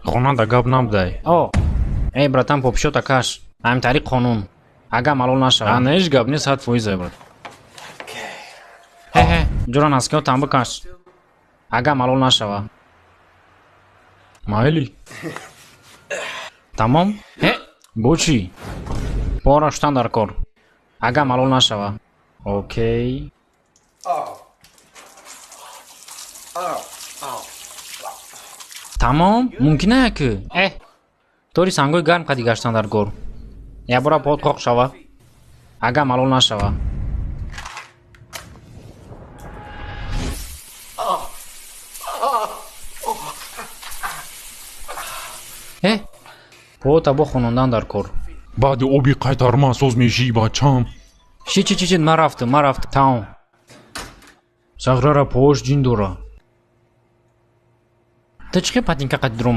Хонанда гап набдай. О, эй, братан, попшота каш. Ҳамин тариқ қонун. Ага малол нашава. Анеш гап не 100% брат. Хе, ҷуран аскиё тамбу каш. Ага малол нашава. Майли. Тамом? Бо чӣ? Пора шудан дар кор. Ага малол нашава. Окей. Тамом? Мумкина ки? Тори сангои гарм қади гаштан дар кор. Ябора пот қоқ шава. Ага малол нашава. Пота бо хонондан дар кор. Баъди оби қайтарма соз мешӣ бачам. Чи ман рафтам. Таом. Сағрара пош ҷин дора. Ты чӣ патинка қади дурума?